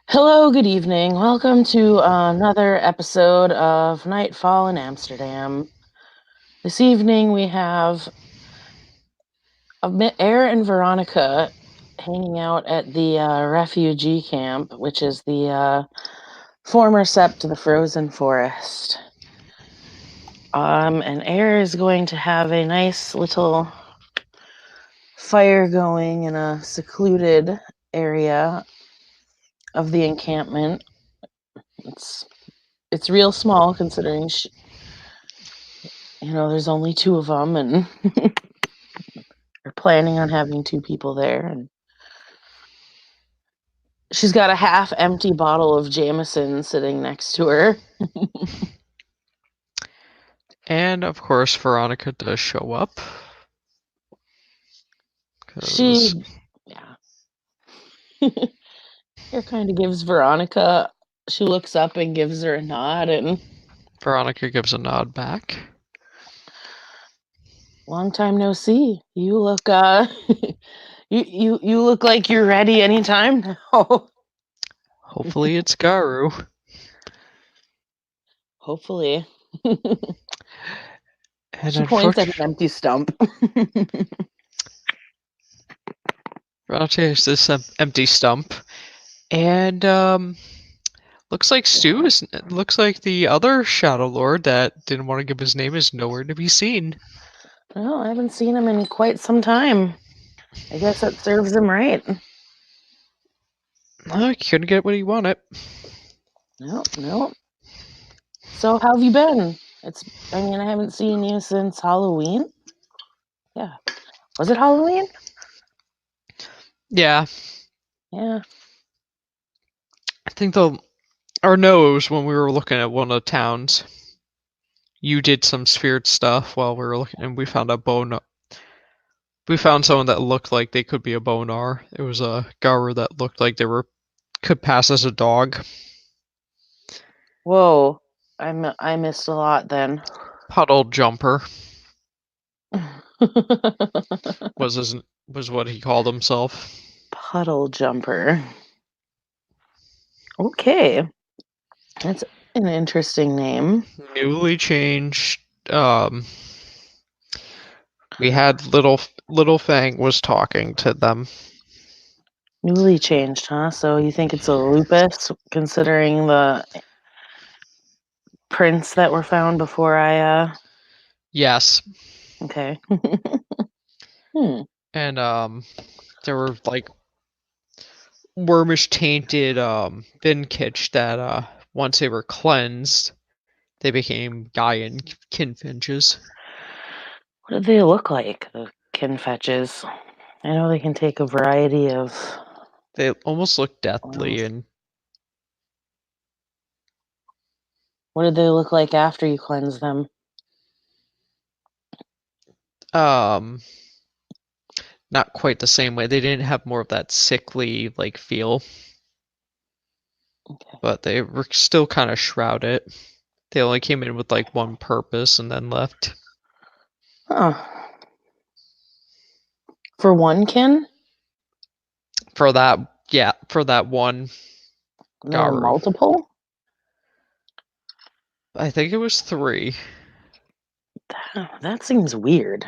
Hello, good evening. Welcome to another episode of Nightfall in Amsterdam. This evening we have Eir and Veronica hanging out at the refugee camp, which is the former sept to the frozen forest. And Eir is going to have a nice little fire going in a secluded area of the encampment. It's real small considering there's only two of them, and we're planning on having two people there. And she's got a half-empty bottle of Jameson sitting next to her. And of course, Veronica does show up. She, yeah. Here kind of gives Veronica, she looks up and gives her a nod, and Veronica gives a nod back. Long time no see. You look, you look like you're ready anytime now. Hopefully it's Garu. Hopefully. And She points at an empty stump. Veronica has this empty stump. And, looks like looks like the other Shadow Lord that didn't want to give his name is nowhere to be seen. Well, I haven't seen him in quite some time. I guess that serves him right. No, he couldn't get what he wanted. No. So how have you been? I haven't seen you since Halloween. Yeah. Was it Halloween? Yeah. Yeah. I think it was when we were looking at one of the towns. You did some spirit stuff while we were looking, and we found a bone. We found someone that looked like they could be a bonar. It was a Garu that looked like could pass as a dog. Whoa. I missed a lot then. Puddle jumper was what he called himself. Puddle jumper. Okay. That's an interesting name. Newly changed. We had Little Fang was talking to them. Newly changed, huh? So you think it's a lupus, considering the prints that were found before Yes. Okay. And there were like wormish tainted Vinkitch that once they were cleansed, they became Gaian kinfinches. What do they look like, the kinfetches? I know they can take a variety of... They almost look deathly, and what did they look like after you cleanse them? not quite the same way. They didn't have more of that sickly like feel. Okay. But they were still kind of shrouded. They only came in with like one purpose and then left. Oh. For one kin? For that one There were Garu. multiple? I think it was 3. That seems weird.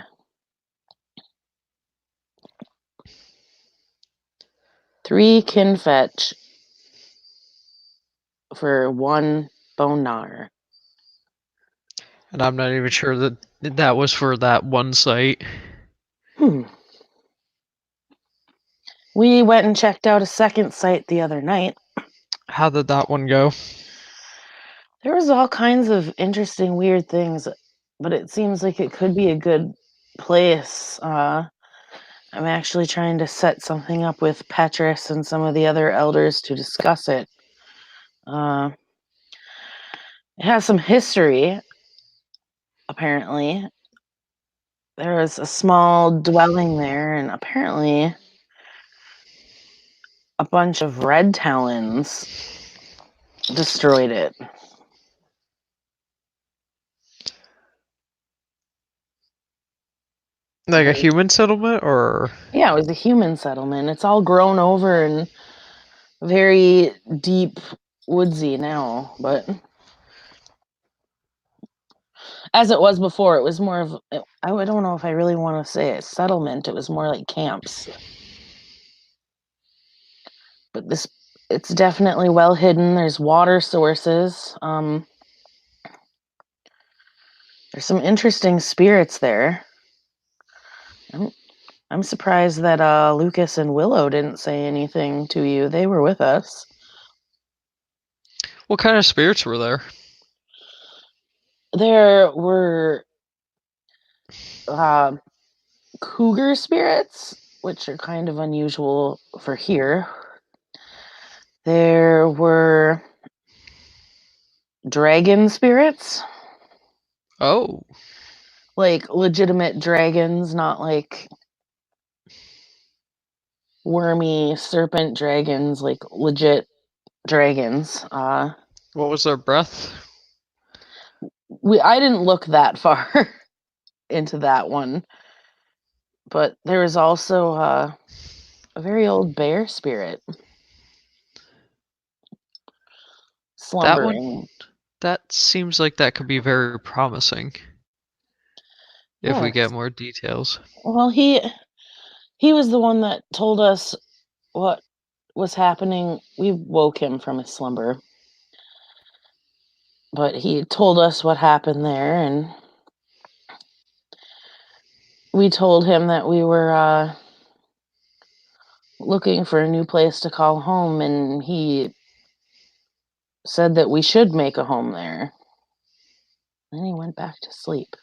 3 kinfetch for one bonar. And I'm not even sure that was for that one site. We went and checked out a second site the other night. How did that one go? There was all kinds of interesting, weird things, but it seems like it could be a good place. I'm actually trying to set something up with Petrus and some of the other elders to discuss it. It has some history, apparently. There was a small dwelling there, and apparently a bunch of red talons destroyed it. Like a human settlement, or? Yeah, it was a human settlement. It's all grown over and very deep woodsy now, but as it was before, it was more of I don't know if I really want to say a settlement. It was more like camps. But this it's definitely well hidden. There's water sources. There's some interesting spirits there. I'm I'm surprised that Lucas and Willow didn't say anything to you. They were with us. What kind of spirits were there? There were uh, cougar spirits, which are kind of unusual for here. There were dragon spirits, Oh, like legitimate dragons, not like wormy serpent dragons, like legit dragons. what was their breath? I didn't look that far into that one, but there was also a very old bear spirit That one? slumbering. That seems like that could be very promising if we get Yes. more details. Well, he was the one that told us what was happening. We woke him from his slumber, but he told us what happened there, and we told him that we were looking for a new place to call home, and he said that we should make a home there. Then he went back to sleep.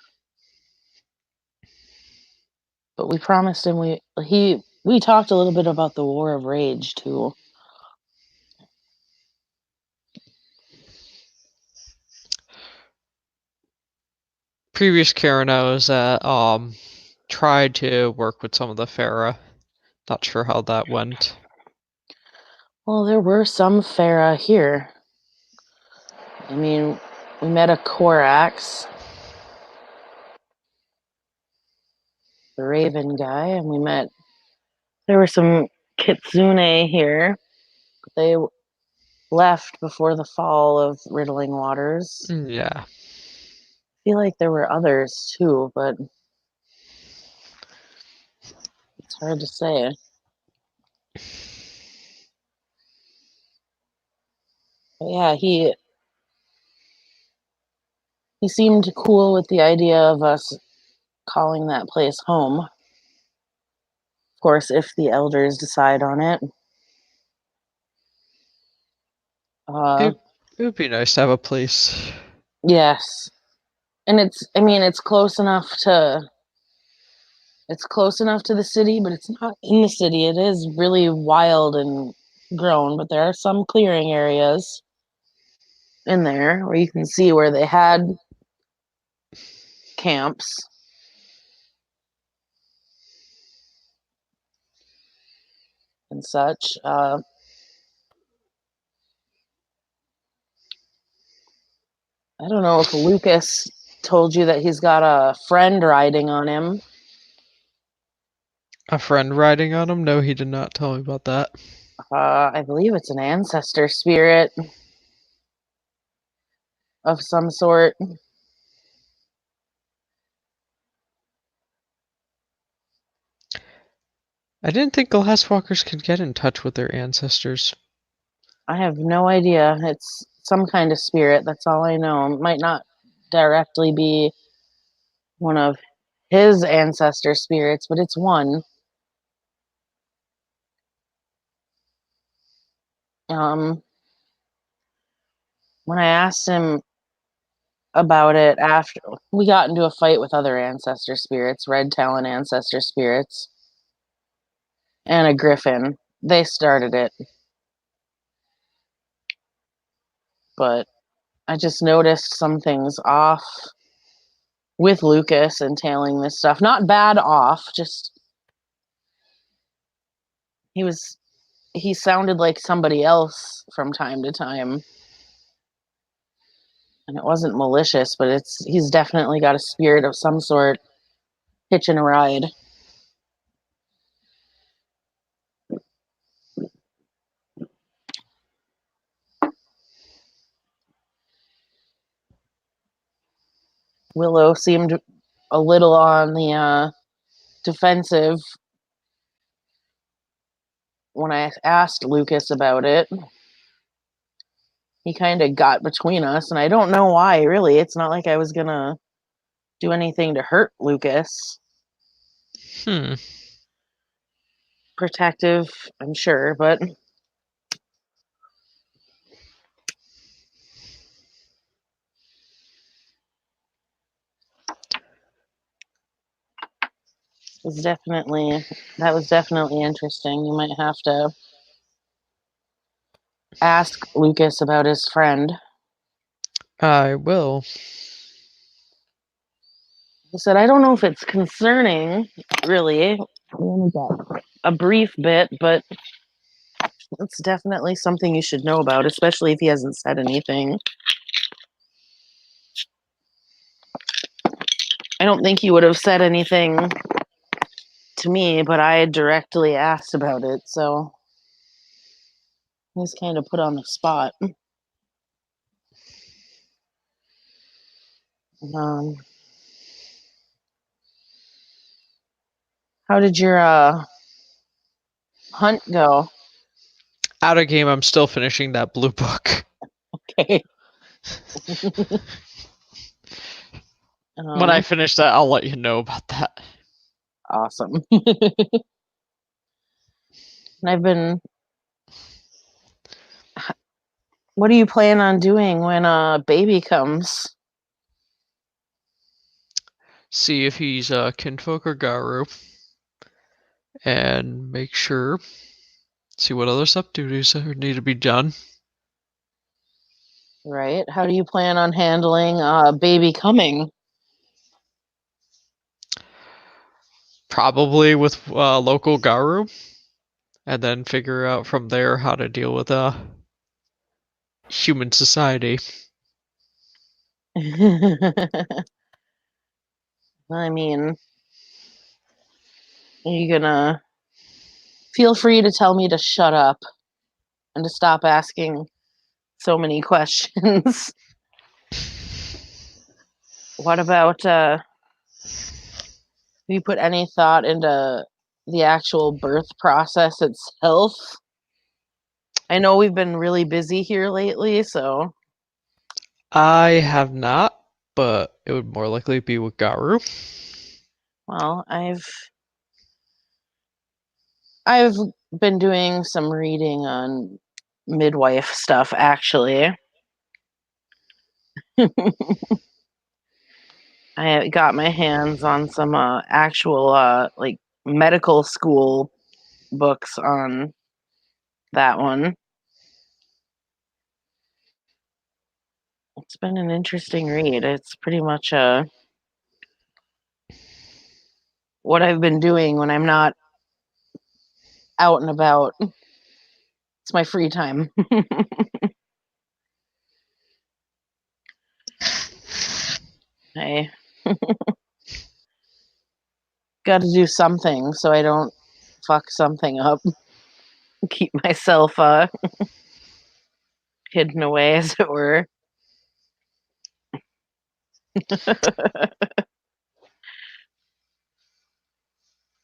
But we promised him we talked a little bit about the War of Rage too. Previous Karanos that tried to work with some of the Farah. Not sure how that went. Well, there were some Farah here. I mean, we met a Korax, the Raven guy, and there were some Kitsune here. They left before the fall of Riddling Waters. Yeah. I feel like there were others too, but it's hard to say. But yeah, he seemed cool with the idea of us calling that place home. Of course, if the elders decide on it. Uh, It, it would be nice to have a place. yes, and I mean, it's close enough to the city, but it's not in the city. It is really wild and grown, but there are some clearing areas in there where you can see where they had camps and such. I don't know if Lucas told you that he's got a friend riding on him. A friend riding on him? No, he did not tell me about that. I believe it's an ancestor spirit of some sort. I didn't think glasswalkers could get in touch with their ancestors. I have no idea. It's some kind of spirit. That's all I know. It might not directly be one of his ancestor spirits, but it's one. Um, when I asked him about it after we got into a fight with other ancestor spirits, red talon ancestor spirits, and a griffin, they started it. But I just noticed some things off with Lucas entailing this stuff. Not bad off, just he was he sounded like somebody else from time to time. And it wasn't malicious, but he's definitely got a spirit of some sort hitching a ride. Willow seemed a little on the defensive when I asked Lucas about it. He kind of got between us, and I don't know why, really. It's not like I was going to do anything to hurt Lucas. Hmm. Protective, I'm sure, but was definitely that was definitely interesting. You might have to ask Lucas about his friend. I will. He said, I don't know if it's concerning, really. We only got a brief bit, but it's definitely something you should know about, especially if he hasn't said anything. I don't think he would have said anything to me, but I had directly asked about it, so he's kind of put on the spot. Um, how did your hunt go? Out of game, I'm still finishing that blue book. Okay. When I finish that, I'll let you know about that. Awesome. And I've been. What do you plan on doing when a baby comes? See if he's kinfolk or Garu, and make sure. See what other sub duties need to be done. Right. How do you plan on handling a baby coming? Probably with local Garu, and then figure out from there how to deal with human society. I mean, are you gonna feel free to tell me to shut up and to stop asking so many questions? What about have you put any thought into the actual birth process itself? I know we've been really busy here lately, so I have not, but it would more likely be with Garu. well, I've been doing some reading on midwife stuff actually. I got my hands on some actual like medical school books on that one. It's been an interesting read. It's pretty much what I've been doing when I'm not out and about. It's my free time. I got to do something so I don't fuck something up. Keep myself hidden away, as it were.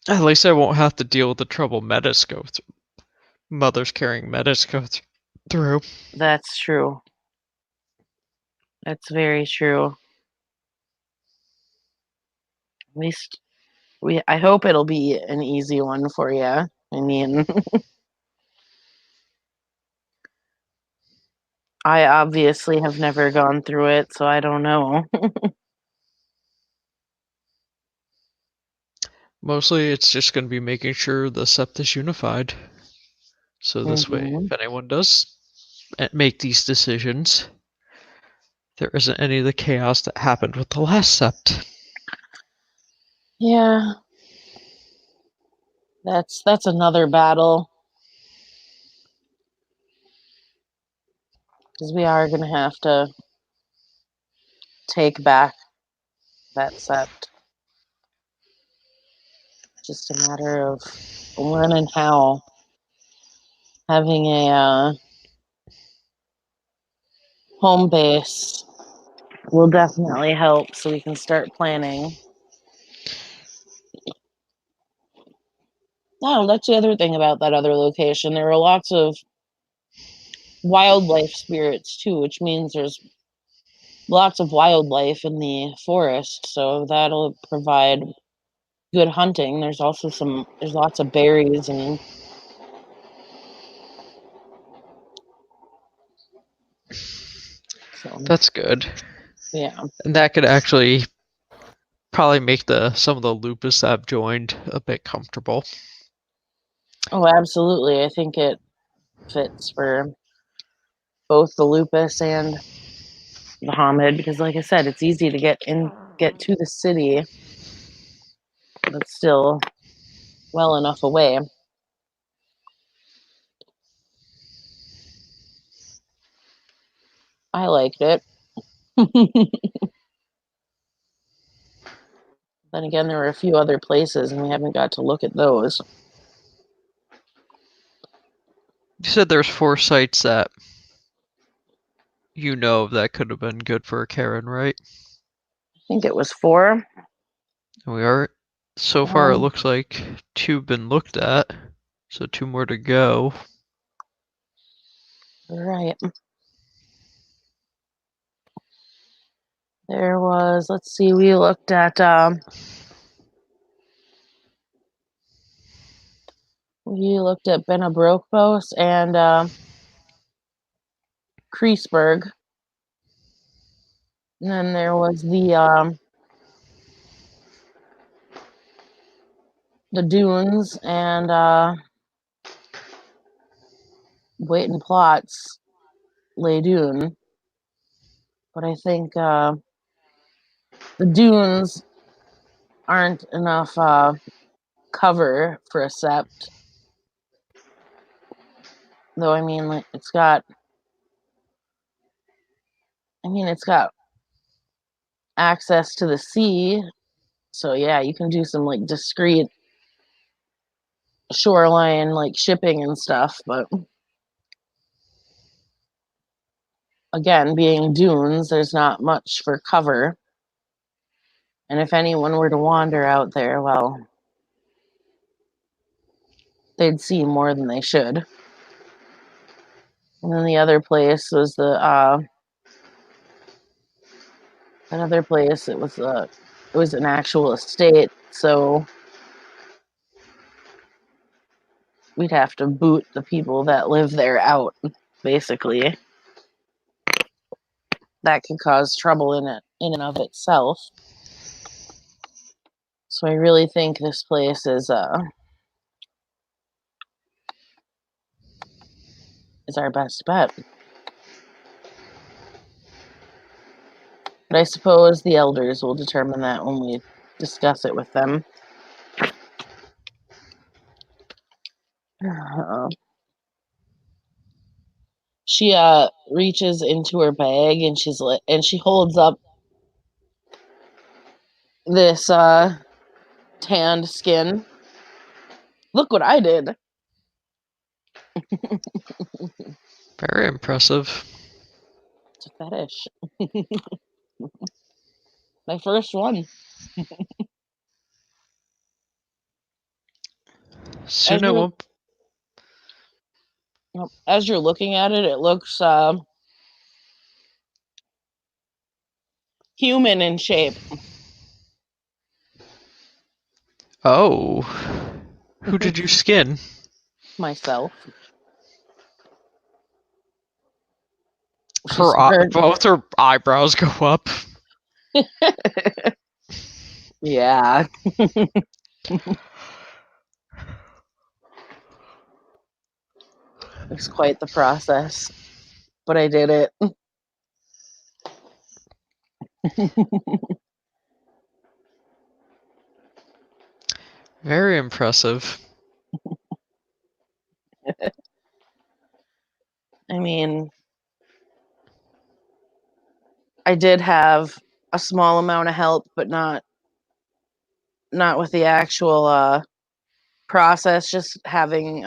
At least I won't have to deal with the trouble Metas go through. Mothers carrying Metas go through. That's true. That's very true. At least I hope it'll be an easy one for you. I mean, I obviously have never gone through it, so I don't know. Mostly, it's just going to be making sure the sept is unified. So this way, Hmm. if anyone does make these decisions, there isn't any of the chaos that happened with the last sept. Yeah, that's another battle because we are gonna have to take back that sept. Just a matter of when and how. Having a home base will definitely help so we can start planning. Oh, that's the other thing about that other location. There are lots of wildlife spirits too, which means there's lots of wildlife in the forest, so that'll provide good hunting. There's lots of berries and so That's good. yeah. And that could actually probably make the some of the lupus that have joined a bit comfortable. Oh, absolutely. I think it fits for both the lupus and the Hamid because like I said, it's easy to get to the city, but still well enough away. I liked it. Then again, there were a few other places and we haven't got to look at those. You said there's 4 sites that you know that could have been good for Karen, right? I think it was four. And we are so far it Um, looks like 2 have been looked at, so 2 more to go. right. There was, let's see, we looked at Benabrokbos and Kreisberg. And then there was the dunes and Waiting Plots, Les Dunes. But I think the dunes aren't enough cover for a sept. Though I mean, like it's got access to the sea, so yeah, you can do some like discreet shoreline like shipping and stuff. But again, being dunes, there's not much for cover. And if anyone were to wander out there, well, they'd see more than they should. And then the other place was another place. It was an actual estate, so we'd have to boot the people that live there out. Basically, that could cause trouble in and of itself. So I really think this place is our best bet. But I suppose the elders will determine that when we discuss it with them. She reaches into her bag and she holds up this tanned skin. Look what I did. Very impressive. It's a fetish. My first one. As Soon it you're won't. as you're looking at it, it looks human in shape. Oh. Who did you skin? Myself. She Her started. both her eyebrows go up. Yeah, it's quite the process, but I did it. Very impressive. I mean, I did have a small amount of help, but not with the actual process. Just having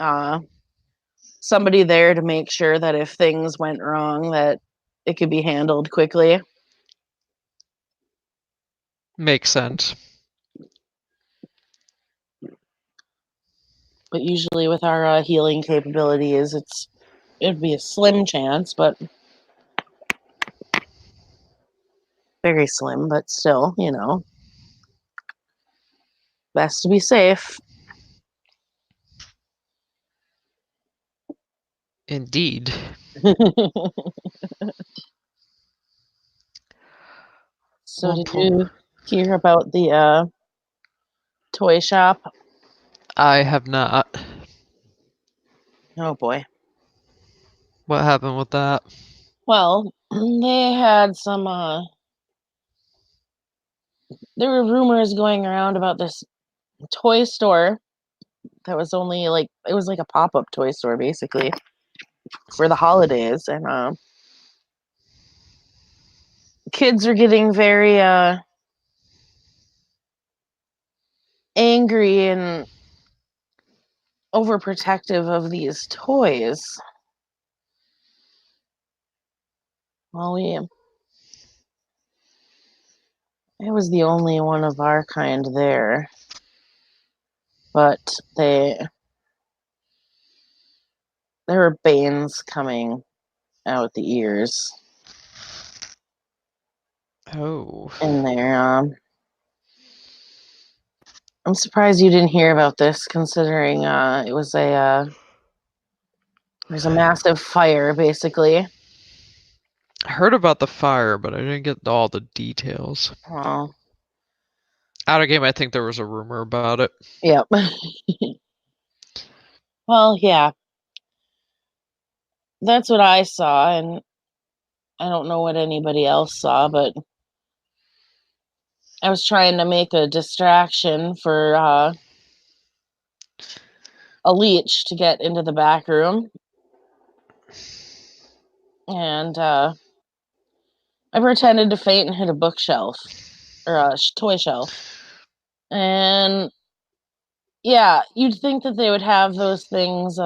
somebody there to make sure that if things went wrong, that it could be handled quickly. Makes sense. But usually with our healing capabilities, it'd be a slim chance, but very slim, but still, best to be safe. Indeed. So Well, did you hear about the toy shop? I have not. Oh boy. What happened with that? Well, they had there were rumors going around about this toy store that was only like, it was like a pop-up toy store basically for the holidays, and kids are getting very angry and overprotective of these toys. Well, it was the only one of our kind there, but there were bangs coming out the ears Oh. in there. I'm surprised you didn't hear about this, considering there's a massive fire, basically. I heard about the fire, but I didn't get all the details. Well, Out of game, I think there was a rumor about it. yep. Well, yeah, that's what I saw, and I don't know what anybody else saw, but I was trying to make a distraction for a leech to get into the back room, and I pretended to faint and hit a bookshelf or a toy shelf. And yeah, you'd think that they would have those things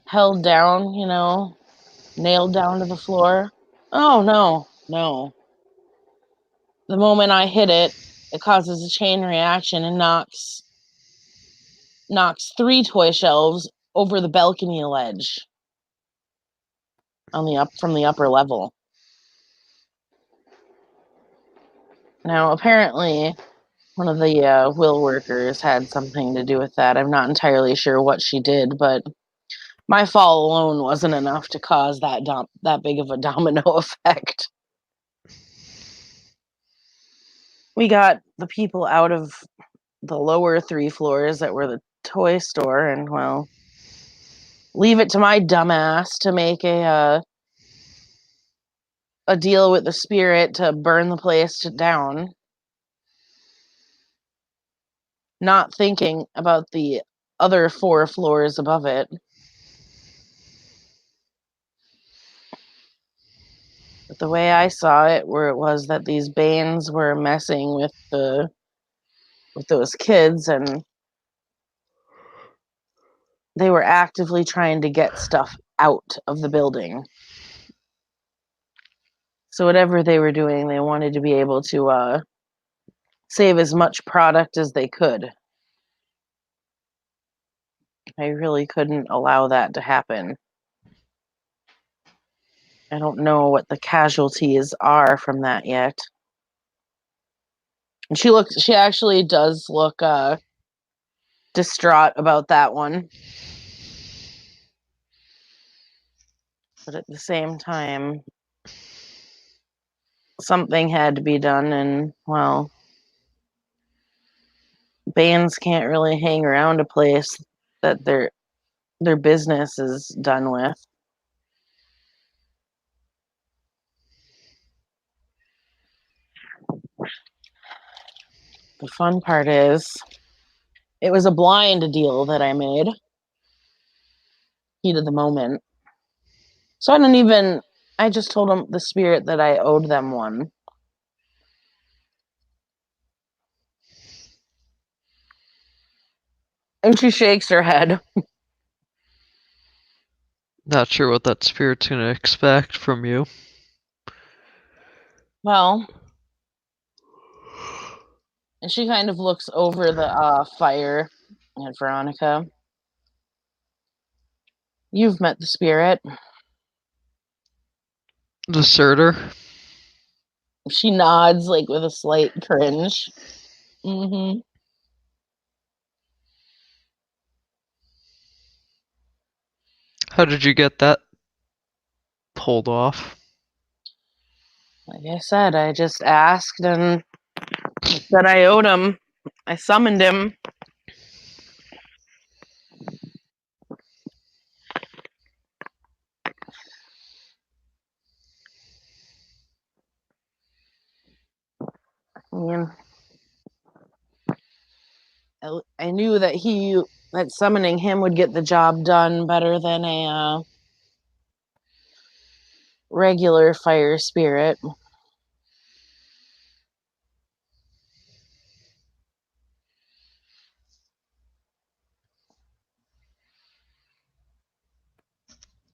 held down, nailed down to the floor. Oh no, no. The moment I hit it, it causes a chain reaction and knocks three toy shelves over the balcony ledge on the up from the upper level. Now, apparently, one of the will workers had something to do with that. I'm not entirely sure what she did, but my fall alone wasn't enough to cause that big of a domino effect. We got the people out of the lower three floors that were the toy store, and well, leave it to my dumbass to make a deal with the spirit to burn the place down, not thinking about the other four floors above it. But the way I saw it, where it was that these Banes were messing with those kids, and they were actively trying to get stuff out of the building. So whatever they were doing, they wanted to be able to save as much product as they could. I really couldn't allow that to happen. I don't know what the casualties are from that yet. And she actually does look distraught about that one. But at the same time, something had to be done, and well, bands can't really hang around a place that their business is done with. The fun part is it was a blind deal that I made, heat of the moment. So I just told them the spirit that I owed them one. And she shakes her head. Not sure what that spirit's gonna expect from you. Well, and she kind of looks over the fire at Veronica. You've met the spirit. Deserter. She nods, like with a slight cringe. Hmm. How did you get that pulled off? Like I said, I just asked and said I owed him. I summoned him. I mean, I knew that summoning him would get the job done better than a regular fire spirit.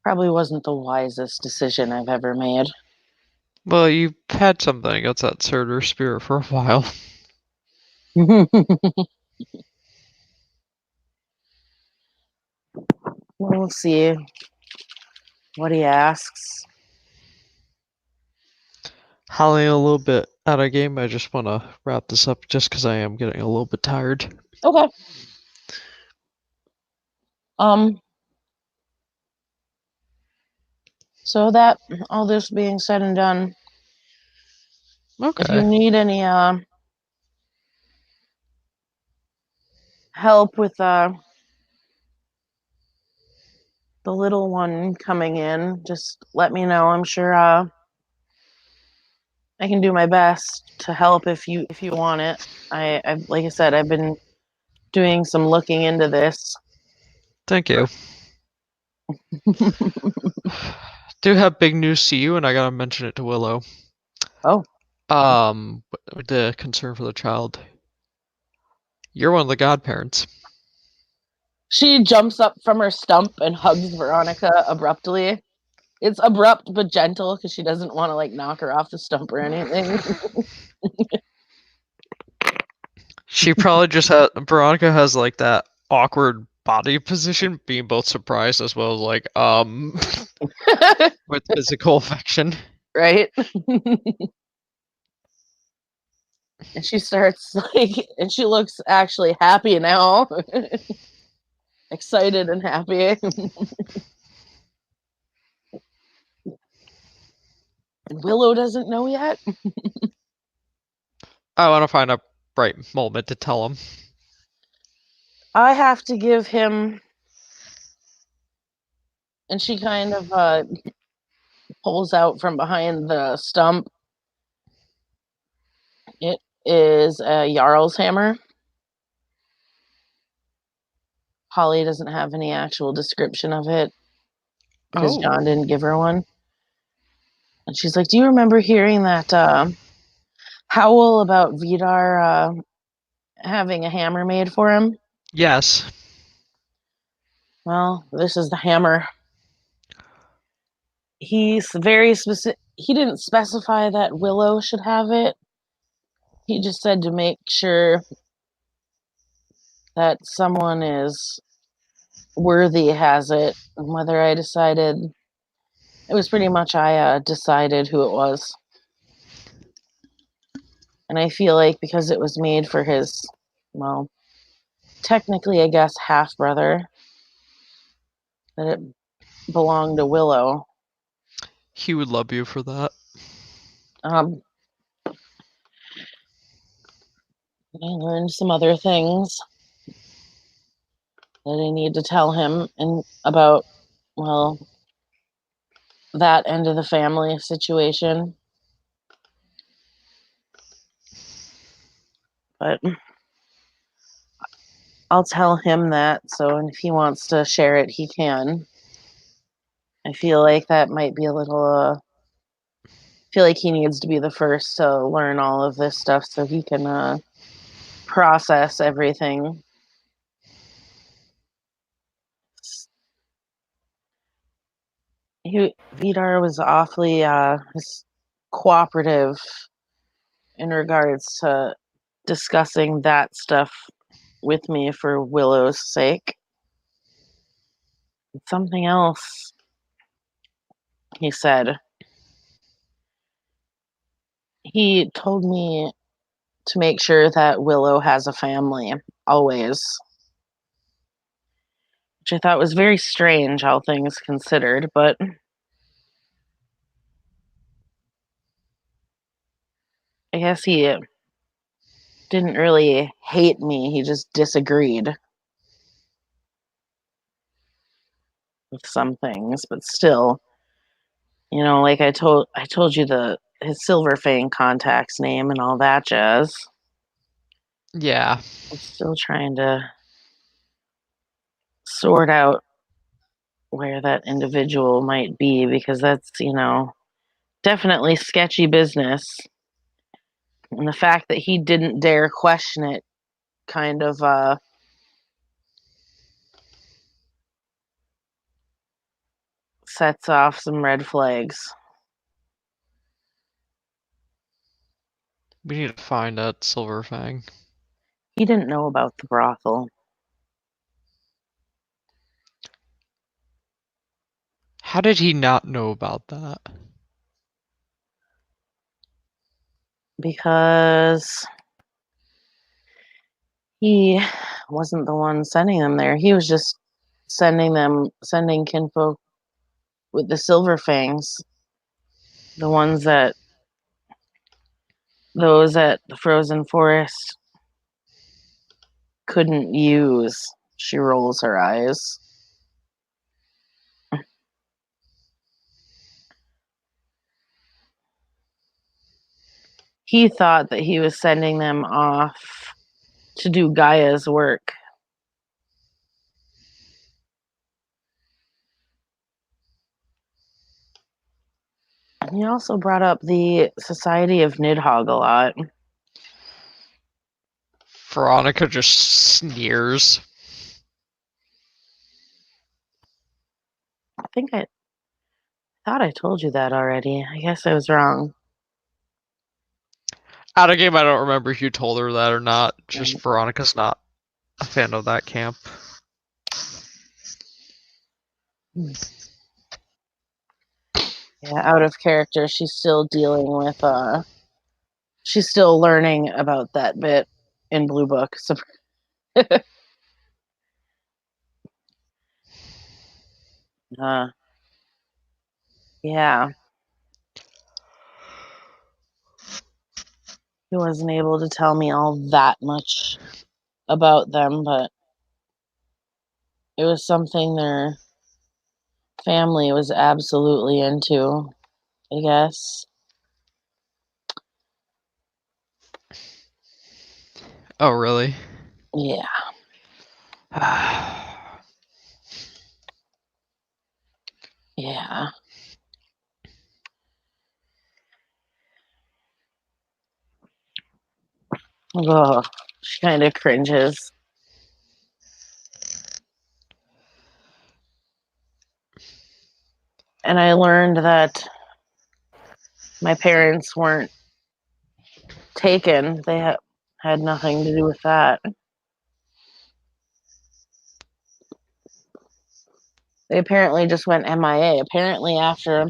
Probably wasn't the wisest decision I've ever made. Well, you've had something against that Deserter spirit for a while. We'll see what he asks. Howling a little bit out of game. I just want to wrap this up just because I am getting a little bit tired. Okay. Um. So that all this being said and done, if you Okay. need any help with the little one coming in, just let me know. I'm sure I can do my best to help if you want it. I like I said, I've been doing some looking into this. Thank you. Do have big news to you, and I gotta mention it to Willow. Oh, The concern for the child. You're one of the godparents. she jumps up from her stump and hugs Veronica abruptly. It's abrupt but gentle because she doesn't want to like knock her off the stump or anything. She probably just had Veronica has like that awkward body position, being both surprised as well as like with physical affection. Right? And she starts like, and she looks actually happy now, excited and happy. And Willow doesn't know yet. I want to find a right moment to tell him. I have to give him, and she kind of pulls out from behind the stump. It is a Jarl's hammer. Holly doesn't have any actual description of it because Oh, John didn't give her one. And she's like, "Do you remember hearing that howl about Vidar having a hammer made for him?" yes. Well, this is the hammer. He's very specific. He didn't specify that Willow should have it. He just said to make sure that someone is worthy has it. And whether I decided, it was pretty much I decided who it was. And I feel like because it was made for his, well, technically, I guess, half brother, that it belonged to Willow. He would love you for that. Um, I learned some other things that I need to tell him and about, well, that end of the family situation. But I'll tell him that. So, and if he wants to share it, he can. I feel like that might be a little. Feel like he needs to be the first to learn all of this stuff so he can process everything. Vidar was awfully cooperative in regards to discussing that stuff with me for Willow's sake. Something else he said. He told me to make sure that Willow has a family always, which I thought was very strange, all things considered, but I guess he didn't really hate me. He just disagreed with some things, but still, like I told you the his Silver Fang contact's name and all that jazz. Yeah. I'm still trying to sort out where that individual might be because that's, definitely sketchy business. And the fact that he didn't dare question it kind of sets off some red flags. We need to find that Silver Fang. He didn't know about the brothel How did he not know about that? because he wasn't the one sending them there. He was just sending kinfolk with the Silver Fangs, the ones that those at the Frozen Forest couldn't use. She rolls her eyes. He thought that he was sending them off to do Gaia's work. He also brought up the Society of Nidhogg a lot. Veronica just sneers. I thought I told you that already. I guess I was wrong. Out of game, I don't remember if you told her that or not. Just Veronica's not a fan of that camp. Yeah, out of character. She's still dealing with she's still learning about that bit in Blue Book. So yeah. He wasn't able to tell me all that much about them, but it was something their family was absolutely into, I guess. Oh, really? Yeah. Yeah. Oh, she kind of cringes. And I learned that my parents weren't taken. They had nothing to do with that. They apparently just went MIA. Apparently, after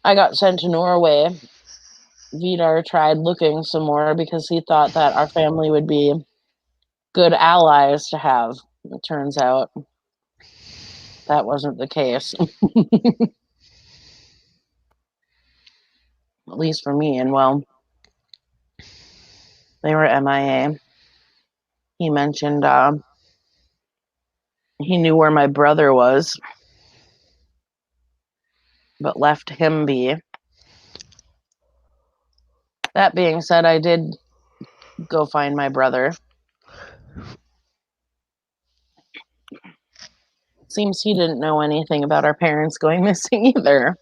I got sent to Norway, Vidar tried looking some more because he thought that our family would be good allies to have. It turns out that wasn't the case, at least for me. And well, they were MIA. He mentioned he knew where my brother was, but left him be. That being said, I did go find my brother. Seems he didn't know anything about our parents going missing either.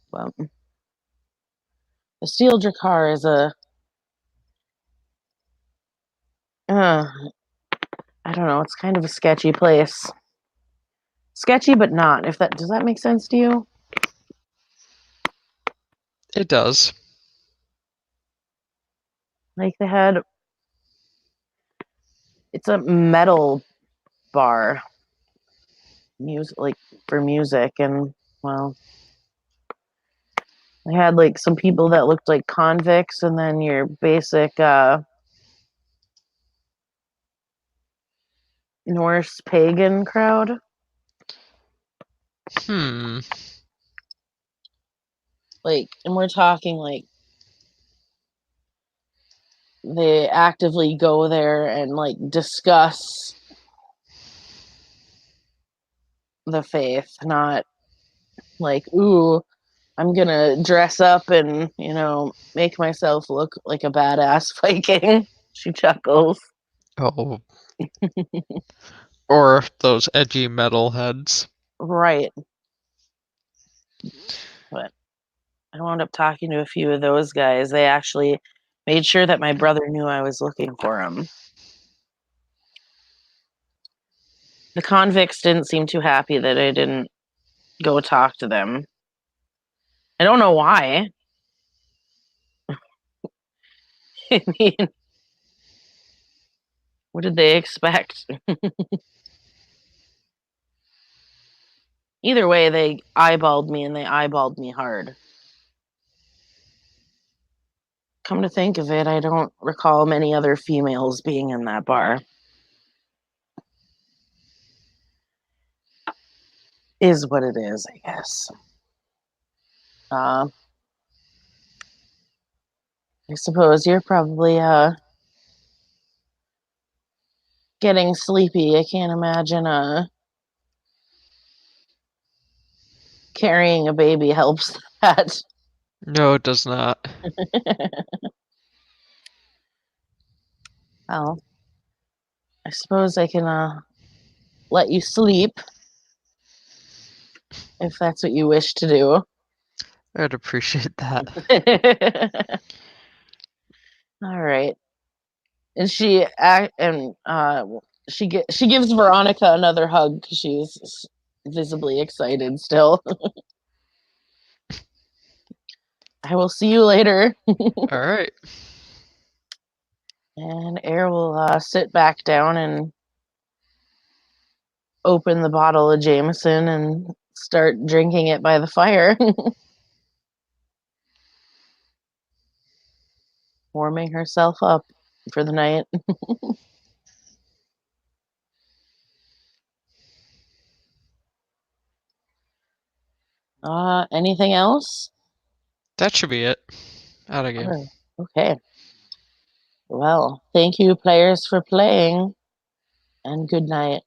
Well, the steel Drakkar is a I don't know. It's kind of a sketchy place. Sketchy, but not. If that does that make sense to you? It does. Like they had, it's a metal bar, music like for music, and well, they had like some people that looked like convicts, and then your basic Norse pagan crowd. Hmm. Like, and we're talking like they actively go there and like discuss the faith, not like, ooh, I'm gonna dress up and, make myself look like a badass Viking. She chuckles. Oh, or those edgy metal heads. Right. But I wound up talking to a few of those guys. They actually made sure that my brother knew I was looking for him. The convicts didn't seem too happy that I didn't go talk to them. I don't know why. I mean, what did they expect? Either way, they eyeballed me and they eyeballed me hard. Come to think of it, I don't recall many other females being in that bar. Is what it is, I guess. Uh, I suppose you're probably getting sleepy. I can't imagine carrying a baby helps that. No, it does not. Well, I suppose I can let you sleep if that's what you wish to do. I'd appreciate that. All right. And she gives Veronica another hug because she's visibly excited still. I will see you later. All right. And Eir will sit back down and open the bottle of Jameson and start drinking it by the fire, warming herself up for the night. Anything else? That should be it. Out again. Oh, okay. Well, thank you, players, for playing, and good night.